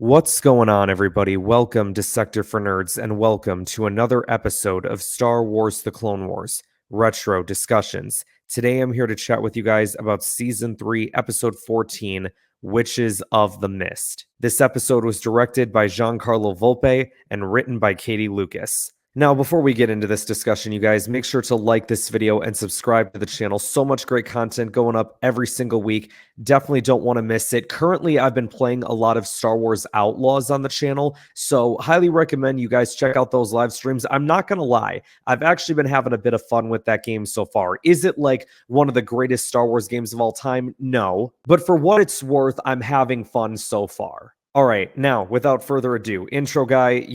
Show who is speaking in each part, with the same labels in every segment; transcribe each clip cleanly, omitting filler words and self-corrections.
Speaker 1: What's going on, everybody? Welcome to Sector for Nerds, and welcome to another episode of Star Wars The Clone Wars Retro Discussions. Today, I'm here to chat with you guys about Season 3, Episode 14, Witches of the Mist. This episode was directed by Giancarlo Volpe and written by Katie Lucas. Now, before we get into this discussion, you guys, make sure to like this video and subscribe to the channel. So much great content going up every single week. Definitely don't want to miss it. Currently, I've been playing a lot of Star Wars Outlaws on the channel, so highly recommend you guys check out those live streams. I'm not going to lie, I've actually been having a bit of fun with that game so far. Is it like one of the greatest Star Wars games of all time? No. But for what it's worth, I'm having fun so far. All right, now, without further ado, intro guy,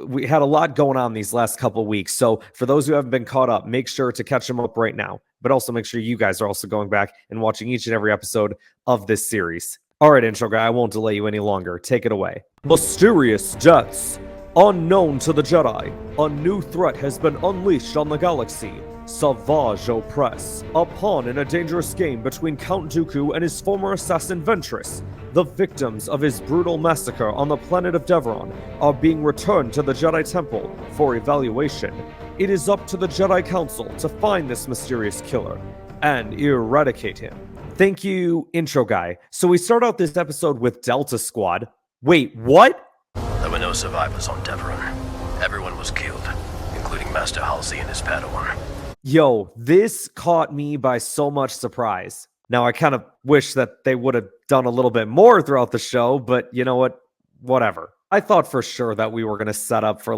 Speaker 1: we had a lot going on these last couple weeks, so for those who haven't been caught up, make sure to catch them up right now, but also make sure you guys are also going back and watching each and every episode of this series. All right, intro guy, I won't delay you any longer. Take it away. Mysterious deaths. Unknown to the Jedi, a new threat has been unleashed on the galaxy. Savage oppress. A pawn in a dangerous game between Count Dooku and his former assassin Ventress. The victims of his brutal massacre on the planet of Deveron are being returned to the Jedi Temple for evaluation. It is up to the Jedi Council to find this mysterious killer and eradicate him. Thank you, intro guy. So we start out this episode with Delta Squad. Wait, what?
Speaker 2: There were no survivors on Deveron. Everyone was killed, including Master Halsey and his Padawan.
Speaker 1: Yo, this caught me by so much surprise. Now, I kind of wish that they would have done a little bit more throughout the show, but you know what? Whatever. I thought for sure that we were going to set up for,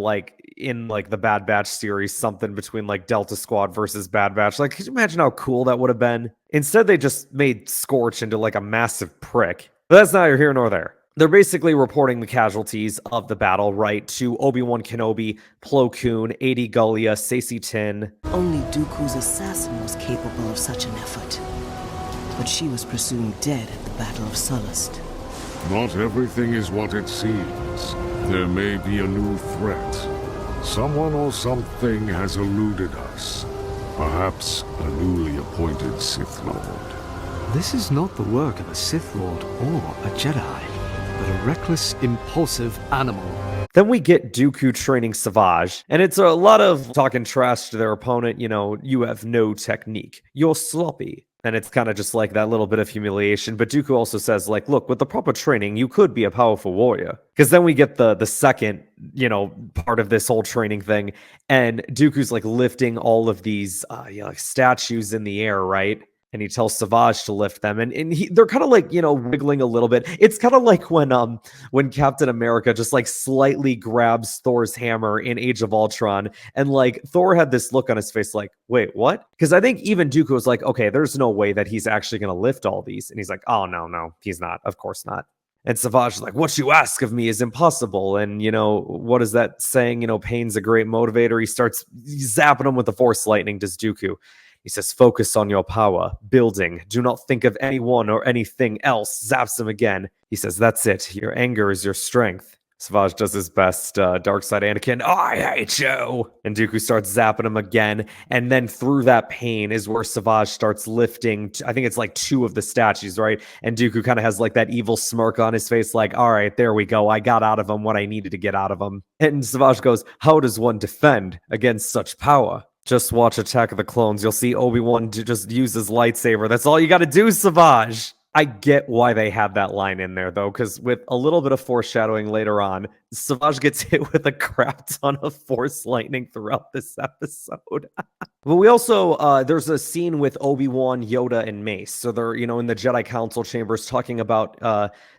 Speaker 1: in the Bad Batch series, something between, Delta Squad versus Bad Batch. Could you imagine how cool that would have been? Instead, they just made Scorch into, a massive prick. But that's neither here nor there. They're basically reporting the casualties of the battle, right, to Obi-Wan Kenobi, Plo Koon, Adi Gullia, Saesee Tiin.
Speaker 3: Only Dooku's assassin was capable of such an effort. But she was presumed dead at the Battle of Sullust.
Speaker 4: Not everything is what it seems. There may be a new threat. Someone or something has eluded us. Perhaps a newly appointed Sith Lord.
Speaker 5: This is not the work of a Sith Lord or a Jedi, but a reckless, impulsive animal.
Speaker 1: Then we get Dooku training Savage, and it's a lot of talking trash to their opponent. You have no technique. You're sloppy. And it's kind of just like that little bit of humiliation. But Dooku also says, look, with the proper training, you could be a powerful warrior. Because then we get the second, part of this whole training thing. And Dooku's lifting all of these statues in the air, right? And he tells Savage to lift them, and they're kind of wiggling a little bit. It's kind of like when Captain America just slightly grabs Thor's hammer in Age of Ultron, and Thor had this look on his face wait, what? Because I think even Dooku was okay, there's no way that he's actually going to lift all these, and he's oh no, he's not, of course not. And Savage is what you ask of me is impossible. And, what is that saying? Pain's a great motivator. He starts zapping him with the Force lightning, does Dooku. He says, focus on your power, building. Do not think of anyone or anything else. Zaps him again. He says, that's it. Your anger is your strength. Savage does his best, dark side Anakin, I hate you. And Dooku starts zapping him again. And then through that pain is where Savage starts lifting, I think it's two of the statues, right? And Dooku kind of has that evil smirk on his face, all right, there we go. I got out of him what I needed to get out of him. And Savage goes, how does one defend against such power? Just watch Attack of the Clones. You'll see Obi-Wan just use his lightsaber. That's all you got to do, Savage. I get why they had that line in there, though, because with a little bit of foreshadowing later on, Savage gets hit with a crap ton of Force lightning throughout this episode. But we also, there's a scene with Obi-Wan, Yoda, and Mace. So they're, in the Jedi Council chambers talking about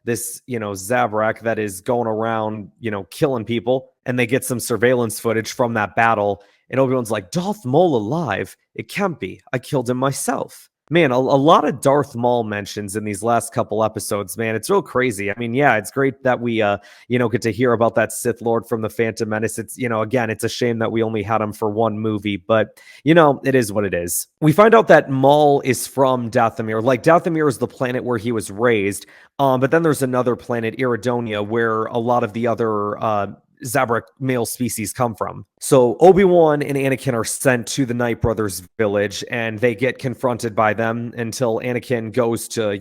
Speaker 1: this, Zabrak that is going around, killing people. And they get some surveillance footage from that battle. And Obi-Wan's Darth Maul alive? It can't be. I killed him myself. Man, a lot of Darth Maul mentions in these last couple episodes, man. It's real crazy. I mean, yeah, it's great that we, get to hear about that Sith Lord from the Phantom Menace. It's, again, it's a shame that we only had him for one movie, but, it is what it is. We find out that Maul is from Dathomir. Dathomir is the planet where he was raised, but then there's another planet, Iridonia, where a lot of the other Zabrak male species come from. So Obi-Wan and Anakin are sent to the Night Brothers village, and they get confronted by them until Anakin goes to,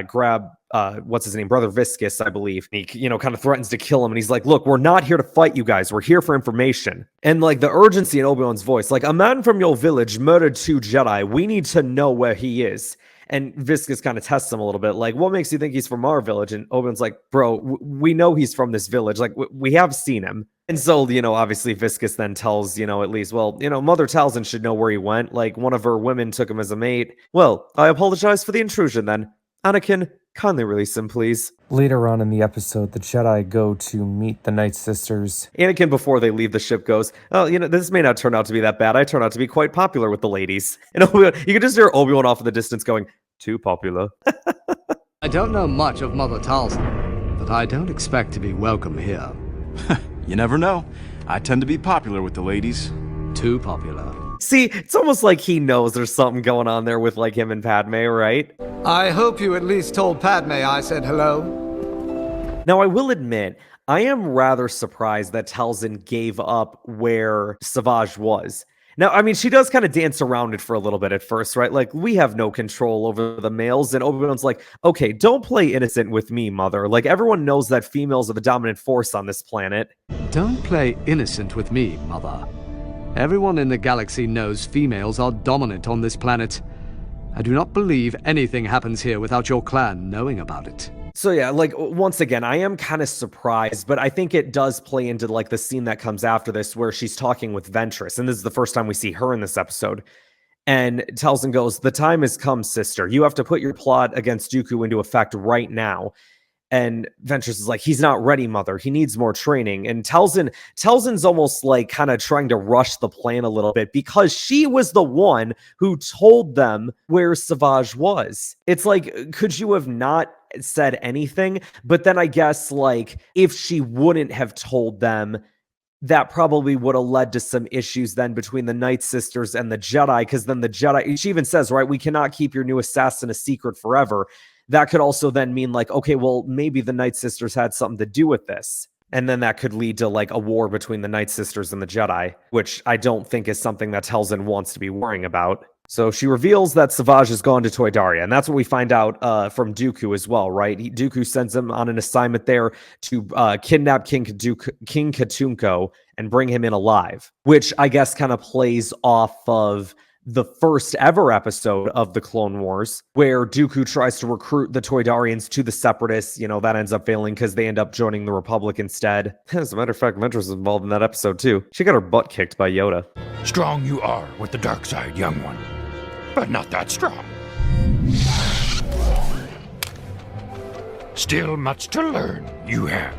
Speaker 1: grab what's his name, Brother Viscus, I believe. He, kind of threatens to kill him, and he's like, look, we're not here to fight you guys. We're here for information. And like the urgency in Obi-Wan's voice, like, a man from your village murdered 2 Jedi. We need to know where he is. And Viscus kind of tests him a little bit, like, what makes you think he's from our village? And Obi-Wan's like, bro, we know he's from this village. Like, we have seen him. And so, obviously Viscus then tells, at least, well, Mother Talzin should know where he went. Like, one of her women took him as a mate. Well, I apologize for the intrusion then. Anakin, kindly release him, please.
Speaker 6: Later on in the episode, the Jedi go to meet the Night Sisters.
Speaker 1: Anakin, before they leave the ship, goes, oh, this may not turn out to be that bad. I turn out to be quite popular with the ladies. And Obi-Wan, you can just hear Obi-Wan off in the distance going, too popular.
Speaker 5: I don't know much of Mother Talzin, but I don't expect to be welcome here.
Speaker 7: You never know. I tend to be popular with the ladies.
Speaker 5: Too popular.
Speaker 1: See, it's almost like he knows there's something going on there with like him and Padme, right?
Speaker 8: I hope you at least told Padme I said hello.
Speaker 1: Now, I will admit, I am rather surprised that Talzin gave up where Savage was. Now, I mean, she does kind of dance around it for a little bit at first, right? Like, we have no control over the males, and Obi-Wan's like, okay, don't play innocent with me, Mother. Like, everyone knows that females are the dominant force on this planet.
Speaker 5: Don't play innocent with me, Mother. Everyone in the galaxy knows females are dominant on this planet. I do not believe anything happens here without your clan knowing about it.
Speaker 1: So yeah, like, once again, I am kind of surprised, but I think it does play into like the scene that comes after this where she's talking with Ventress, and this is the first time we see her in this episode. And Talzin goes, the time has come, sister. You have to put your plot against Dooku into effect right now. And Ventress is like, he's not ready, Mother. He needs more training. And Talzin's almost like kind of trying to rush the plan a little bit because she was the one who told them where Savage was. It's like, could you have not said anything? But then I guess like if she wouldn't have told them, that probably would have led to some issues then between the Night Sisters and the Jedi, because then the Jedi, she even says, right, we cannot keep your new assassin a secret forever. That could also then mean like, okay, well, maybe the Night Sisters had something to do with this. And then that could lead to like a war between the Night Sisters and the Jedi, which I don't think is something that Talzin wants to be worrying about. So she reveals that Savage has gone to Toydaria, and that's what we find out from Dooku as well, right? Dooku sends him on an assignment there to kidnap King Katunko and bring him in alive, which I guess kind of plays off of the first ever episode of the Clone Wars, where Dooku tries to recruit the Toydarians to the Separatists. That ends up failing because they end up joining the Republic instead. As a matter of fact, Ventress was involved in that episode too. She got her butt kicked by Yoda.
Speaker 9: Strong you are with the dark side, young one, but not that strong. Still much to learn, you have.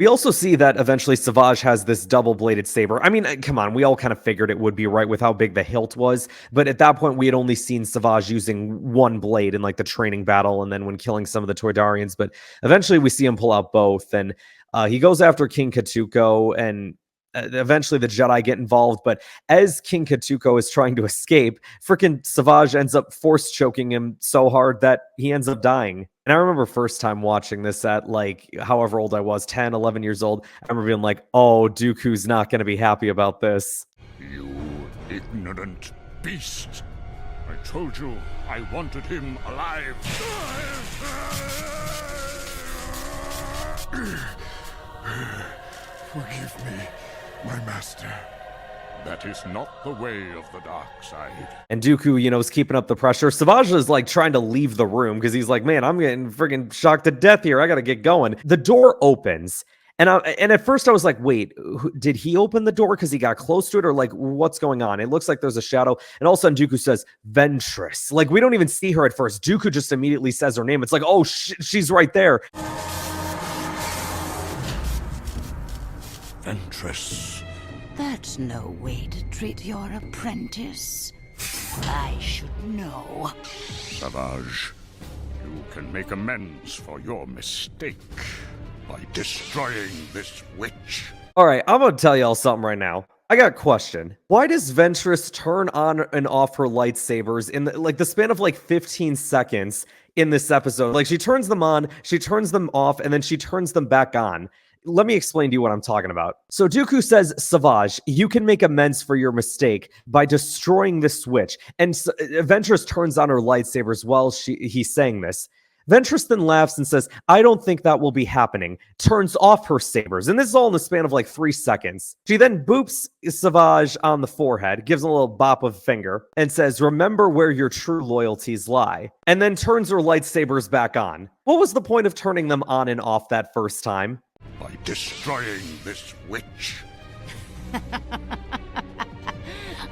Speaker 1: We also see that eventually Savage has this double-bladed saber. I mean, come on, we all kind of figured it would be, right, with how big the hilt was. But at that point, we had only seen Savage using one blade in, like, the training battle and then when killing some of the Toydarians. But eventually we see him pull out both. And he goes after King Katuko, and eventually the Jedi get involved. But as King Katuko is trying to escape, freaking Savage ends up force choking him so hard that he ends up dying. And I remember first time watching this at like however old I was, 10, 11 years old. I remember being like, oh, Dooku's not going to be happy about this.
Speaker 4: You ignorant beast. I told you I wanted him alive. Forgive me, my master. That is not the way of the dark side.
Speaker 1: And Dooku, is keeping up the pressure. Savage is like trying to leave the room because he's like, man, I'm getting friggin' shocked to death here. I got to get going. The door opens. And at first I was like, wait, did he open the door because he got close to it? Or like, what's going on? It looks like there's a shadow. And all of a sudden Dooku says, Ventress. Like, we don't even see her at first. Dooku just immediately says her name. It's like, oh, she's right there.
Speaker 9: Ventress.
Speaker 10: That's no way to treat your apprentice. I should know.
Speaker 4: Savage, you can make amends for your mistake by destroying this witch.
Speaker 1: All right, I'm going to tell y'all something right now. I got a question. Why does Ventress turn on and off her lightsabers in the span of like 15 seconds in this episode? Like, she turns them on, she turns them off, and then she turns them back on. let me explain to you what I'm talking about. So Dooku says, Savage, you can make amends for your mistake by destroying the switch. And Ventress turns on her lightsabers while he's saying this. Ventress then laughs and says, I don't think that will be happening. Turns off her sabers. And this is all in the span of like 3 seconds. She then boops Savage on the forehead, gives him a little bop of a finger, and says, remember where your true loyalties lie. And then turns her lightsabers back on. What was the point of turning them on and off that first time?
Speaker 4: By destroying this witch.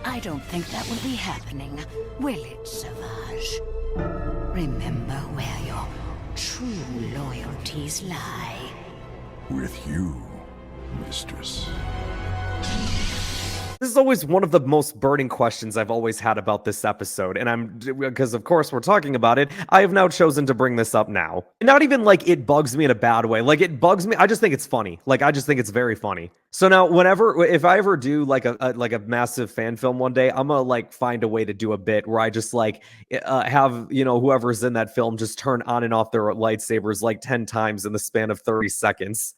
Speaker 10: I don't think that will be happening, will it, Savage? Remember where your true loyalties lie.
Speaker 4: With you, mistress.
Speaker 1: This is always one of the most burning questions I've always had about this episode, and because of course we're talking about it, I have now chosen to bring this up now. Not even like it bugs me in a bad way, like it bugs me, I just think it's funny. Like I just think it's very funny. So now if I ever do like a massive fan film one day, I'm gonna like find a way to do a bit where I just like have, you know, whoever's in that film just turn on and off their lightsabers like 10 times in the span of 30 seconds.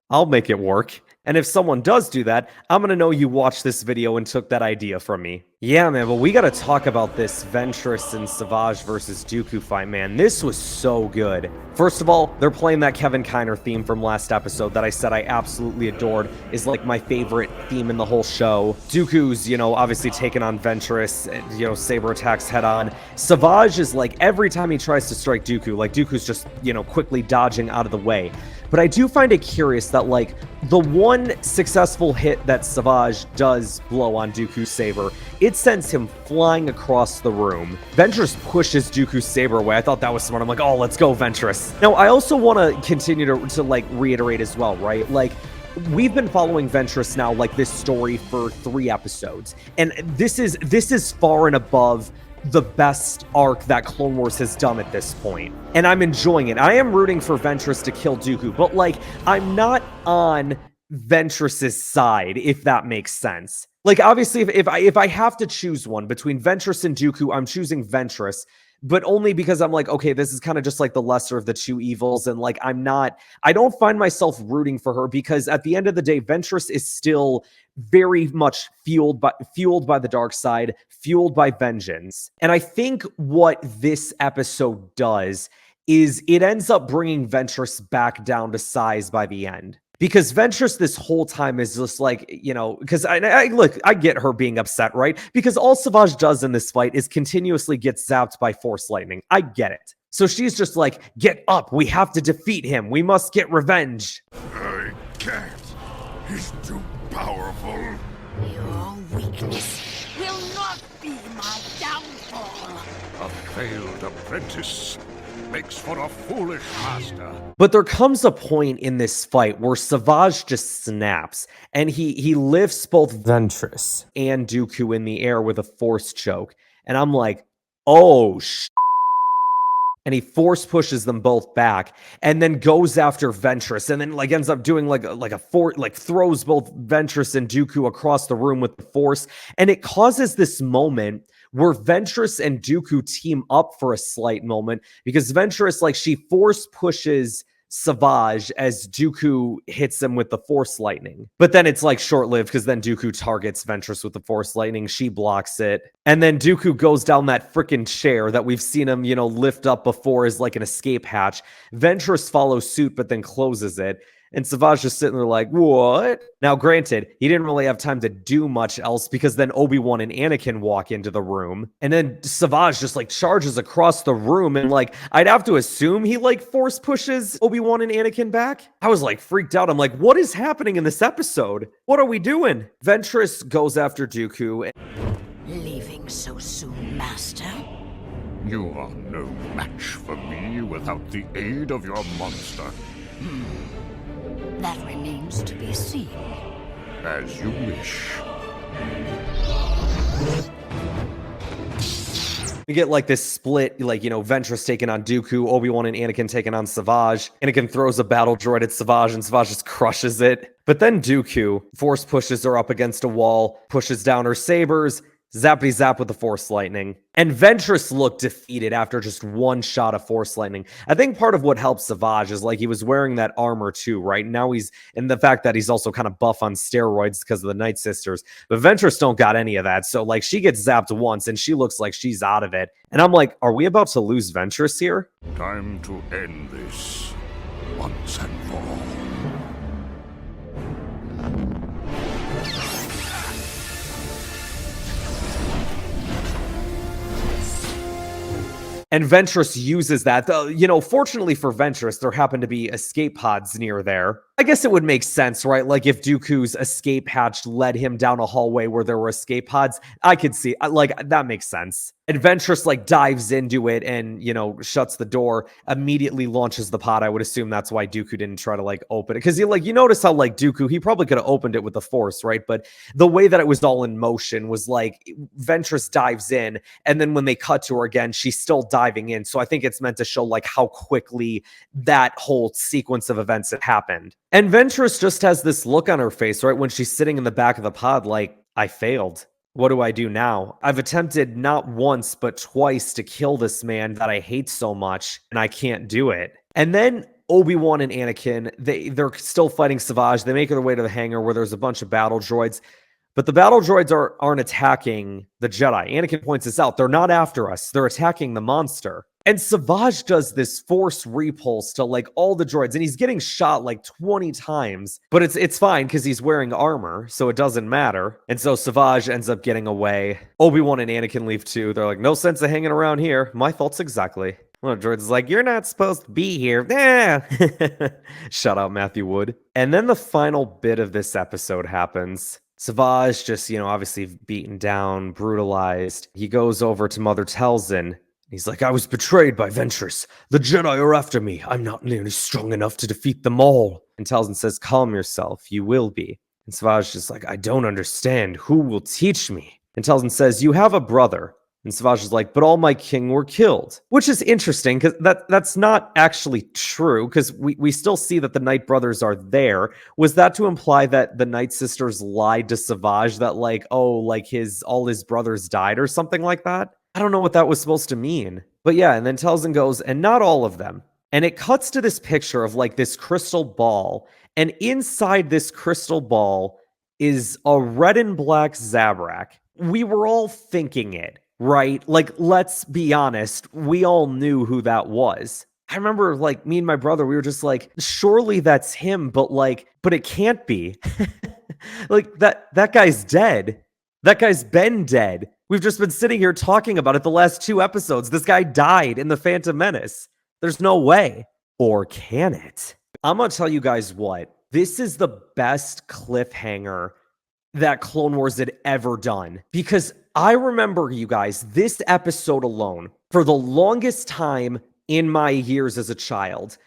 Speaker 1: I'll make it work. And if someone does do that, I'm gonna know you watched this video and took that idea from me. Yeah, man, but we gotta talk about this Ventress and Savage versus Dooku fight, man. This was so good. First of all, they're playing that Kevin Kiner theme from last episode that I said I absolutely adored, is like my favorite theme in the whole show. Dooku's, you know, obviously taking on Ventress, you know, saber attacks head on. Savage is like, every time he tries to strike Dooku, like Dooku's just, you know, quickly dodging out of the way. But I do find it curious that, like, the one successful hit that Savage does blow on Dooku's saber, it sends him flying across the room. Ventress pushes Dooku's saber away. I thought that was smart. I'm like, oh, let's go, Ventress. Now, I also want to continue to like, reiterate as well, right? Like, we've been following Ventress now, like, this story for 3 episodes. And this is far and above the best arc that Clone Wars has done at this point. And I'm enjoying it. I am rooting for Ventress to kill Dooku, but like, I'm not on Ventress's side, if that makes sense. Like, obviously, if I have to choose one between Ventress and Dooku, I'm choosing Ventress, but only because I'm like, okay, this is kind of just like the lesser of the 2 evils, and like, I don't find myself rooting for her, because at the end of the day, Ventress is still very much fueled by the dark side, fueled by vengeance. And I think what this episode does is it ends up bringing Ventress back down to size by the end. Because Ventress this whole time is just like, you know, because I get her being upset, right? Because all Savage does in this fight is continuously get zapped by Force lightning. I get it. So she's just like, get up. We have to defeat him. We must get revenge.
Speaker 4: I can't. He's too powerful.
Speaker 10: Your weakness will not be my downfall.
Speaker 4: A failed apprentice makes for a foolish master.
Speaker 1: But there comes a point in this fight where Savage just snaps, and he lifts both
Speaker 6: Ventress
Speaker 1: and Dooku in the air with a force choke. And I'm like, oh, and he force pushes them both back, and then goes after Ventress, and then like ends up doing like throws both Ventress and Dooku across the room with the force, and it causes this moment where Ventress and Dooku team up for a slight moment, because Ventress, like, she force pushes Savage as Dooku hits him with the force lightning. But then it's like short-lived, because then Dooku targets Ventress with the force lightning, she blocks it, and then Dooku goes down that freaking chair that we've seen him, you know, lift up before as like an escape hatch. Ventress follows suit, but then closes it. And Savage just sitting there like, what? Now, granted, he didn't really have time to do much else, because then Obi-Wan and Anakin walk into the room. And then Savage just like charges across the room, and like, I'd have to assume he like force pushes Obi-Wan and Anakin back. I was like freaked out. I'm like, what is happening in this episode? What are we doing? Ventress goes after Dooku.
Speaker 10: Leaving so soon, Master?
Speaker 4: You are no match for me without the aid of your monster.
Speaker 10: That remains to be seen.
Speaker 4: As you wish.
Speaker 1: We get like this split, like, you know, Ventress taking on Dooku, Obi-Wan and Anakin taking on Savage. Anakin throws a battle droid at Savage, and Savage just crushes it. But then Dooku force pushes her up against a wall, pushes down her sabers, Zappity zap with the Force Lightning. And Ventress looked defeated after just one shot of Force Lightning. I think part of what helped Savage is like he was wearing that armor too, right? Now and the fact that he's also kind of buff on steroids because of the Night Sisters. But Ventress don't got any of that. So like she gets zapped once and she looks like she's out of it. And I'm like, are we about to lose Ventress here?
Speaker 4: Time to end this once and for all.
Speaker 1: And Ventress uses that. Fortunately for Ventress, there happen to be escape pods near there. I guess it would make sense, right? Like if Dooku's escape hatch led him down a hallway where there were escape pods, I could see, that makes sense. And Ventress, dives into it and, shuts the door, immediately launches the pod. I would assume that's why Dooku didn't try to, open it. Because, you notice how, Dooku, he probably could have opened it with the Force, right? But the way that it was all in motion was, Ventress dives in, and then when they cut to her again, she's still diving in. So I think it's meant to show, how quickly that whole sequence of events had happened. And Ventress just has this look on her face, right? When she's sitting in the back of the pod, I failed. What do I do now? I've attempted not once, but twice to kill this man that I hate so much, and I can't do it. And then Obi-Wan and Anakin, they're still fighting Savage. They make their way to the hangar where there's a bunch of battle droids. But the battle droids aren't attacking the Jedi. Anakin points this out. They're not after us. They're attacking the monster. And Savage does this force repulse to all the droids, and he's getting shot 20 times, but it's fine because he's wearing armor, so it doesn't matter. And so Savage ends up getting away. Obi-Wan and Anakin leave too. They're like, no sense of hanging around here. My faults exactly. One of the droids is like, you're not supposed to be here. Shout out Matthew Wood. And then the final bit of this episode happens. Savage just, obviously beaten down, brutalized. He goes over to Mother Talzin. He's like, I was betrayed by Ventress. The Jedi are after me. I'm not nearly strong enough to defeat them all. And Talzin says, calm yourself. You will be. And Savage is like, I don't understand. Who will teach me? And Talzin says, you have a brother. And Savage is like, but all my king were killed. Which is interesting, because that's not actually true, because we still see that the Night Brothers are there. Was that to imply that the Night Sisters lied to Savage that, all his brothers died or something like that? I don't know what that was supposed to mean. But yeah, and then Talzin goes, and not all of them. And it cuts to this picture of this crystal ball. And inside this crystal ball is a red and black Zabrak. We were all thinking it, right? Let's be honest. We all knew who that was. I remember me and my brother, we were just surely that's him, but it can't be. That guy's dead. That guy's been dead. We've just been sitting here talking about it the last 2 episodes. This guy died in The Phantom Menace. There's no way. Or can it? I'm going to tell you guys what. This is the best cliffhanger that Clone Wars had ever done. Because I remember, you guys, this episode alone, for the longest time in my years as a child,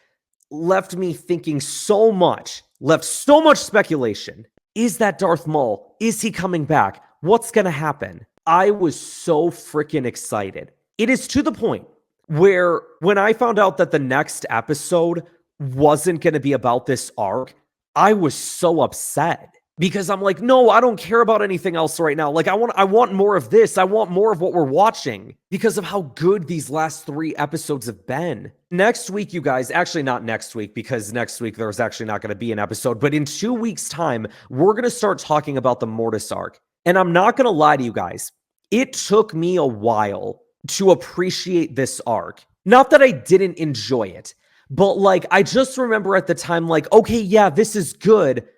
Speaker 1: left me thinking so much, left so much speculation. Is that Darth Maul? Is he coming back? What's going to happen? I was so freaking excited. It is to the point where when I found out that the next episode wasn't going to be about this arc, I was so upset because I'm like, no, I don't care about anything else right now. I want more of this. I want more of what we're watching because of how good these last 3 episodes have been. Next week, you guys, actually not next week, because next week there's actually not going to be an episode, but in 2 weeks' time, we're going to start talking about the Mortis arc. And I'm not going to lie to you guys. It took me a while to appreciate this arc. Not that I didn't enjoy it, but I just remember at the time, okay, yeah, this is good,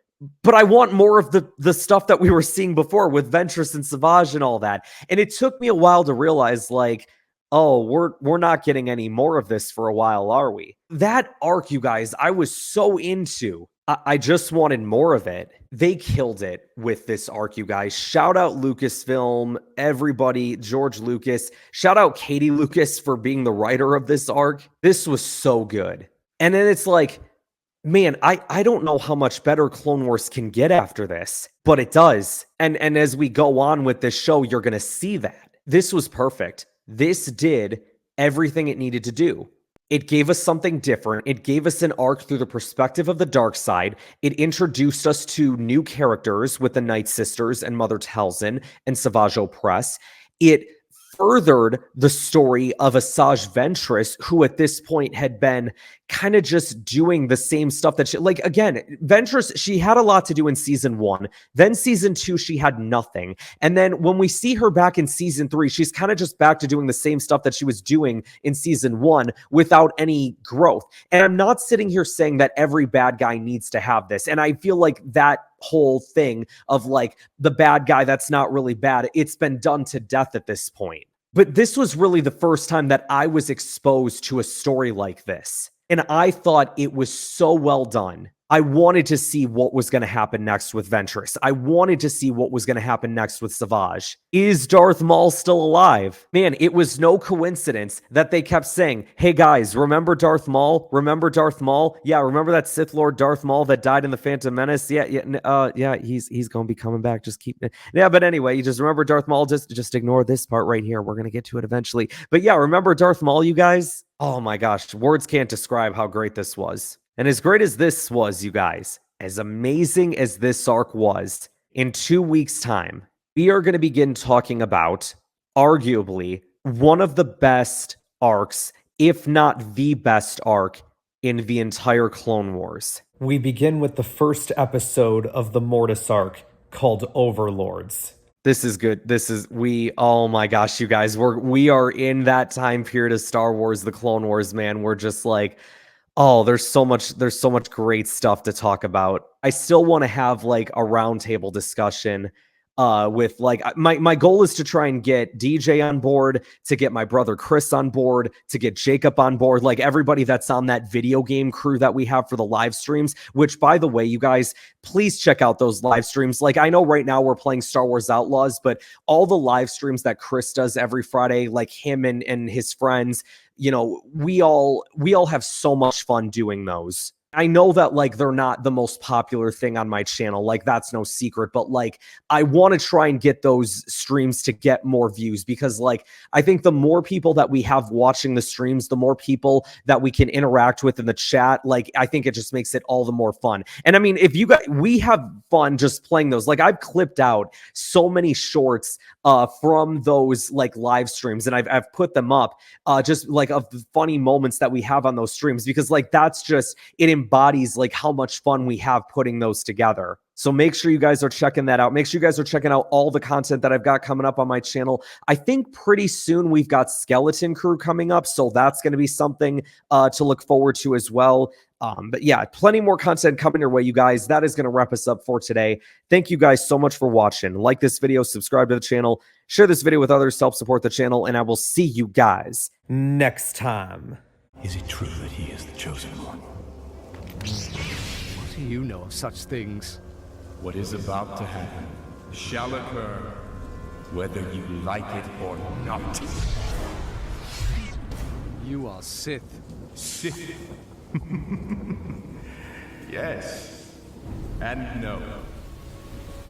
Speaker 1: but I want more of the stuff that we were seeing before with Ventress and Savage and all that. And it took me a while to realize, oh, we're not getting any more of this for a while, are we? That arc, you guys, I was so into. I just wanted more of it. They killed it with this arc, you guys. Shout out Lucasfilm, everybody, George Lucas. Shout out Katie Lucas for being the writer of this arc. This was so good. And then it's man, I don't know how much better Clone Wars can get after this, but it does. And as we go on with this show, you're going to see that. This was perfect. This did everything it needed to do. It gave us something different. It gave us an arc through the perspective of the dark side. It introduced us to new characters with the Night Sisters and Mother Talzin and Savage Opress. It furthered the story of Asajj Ventress, who at this point had been kind of just doing the same stuff that she, like, again, Ventress, she had a lot to do in season 1. Then season 2, she had nothing. And then when we see her back in season 3, she's kind of just back to doing the same stuff that she was doing in season 1 without any growth. And I'm not sitting here saying that every bad guy needs to have this. And I feel like that whole thing of like the bad guy that's not really bad, it's been done to death at this point. But this was really the first time that I was exposed to a story like this. And I thought it was so well done. I wanted to see what was going to happen next with Ventress. I wanted to see what was going to happen next with Savage. Is Darth Maul still alive? Man, it was no coincidence that they kept saying, hey guys, remember Darth Maul? Remember Darth Maul? Yeah, remember that Sith Lord Darth Maul that died in the Phantom Menace? Yeah, he's going to be coming back. Just keep it. Yeah, but anyway, you just remember Darth Maul. Just ignore this part right here. We're going to get to it eventually. But yeah, remember Darth Maul, you guys? Oh my gosh, words can't describe how great this was. And as great as this was, you guys, as amazing as this arc was, in 2 weeks' time, we are going to begin talking about, arguably, one of the best arcs, if not the best arc, in the entire Clone Wars.
Speaker 6: We begin with the first episode of the Mortis arc, called Overlords.
Speaker 1: This is good. Oh my gosh, you guys, we are in that time period of Star Wars, the Clone Wars, man. We're just like, oh, there's so much great stuff to talk about. I still want to have like a roundtable discussion with like my goal is to try and get DJ on board, to get my brother Chris on board, to get Jacob on board, like everybody that's on that video game crew that we have for the live streams, which by the way, you guys, please check out those live streams. Like I know right now we're playing Star Wars Outlaws, but all the live streams that Chris does every Friday, like him and his friends, you know, we all have so much fun doing those. I know that like they're not the most popular thing on my channel, like that's no secret, but like I want to try and get those streams to get more views, because like I think the more people that we have watching the streams, the more people that we can interact with in the chat, like I think it just makes it all the more fun. And I mean, if you guys, we have fun just playing those. Like I've clipped out so many shorts from those like live streams, and I've put them up just like of the funny moments that we have on those streams, because like that's just, it embodies like how much fun we have putting those together. So make sure you guys are checking that out. Make sure you guys are checking out all the content that I've got coming up on my channel. I think pretty soon we've got Skeleton Crew coming up, so that's going to be something to look forward to as well. But yeah, plenty more content coming your way, you guys. That is going to wrap us up for today. Thank you guys so much for watching. Like this video, subscribe to the channel, share this video with others to help support the channel, and I will see you guys next time.
Speaker 9: Is it true that he is the chosen one?
Speaker 5: What do you know of such things?
Speaker 9: What is about to happen shall occur, whether you like it or not.
Speaker 5: You are Sith.
Speaker 9: Sith. Yes. And no.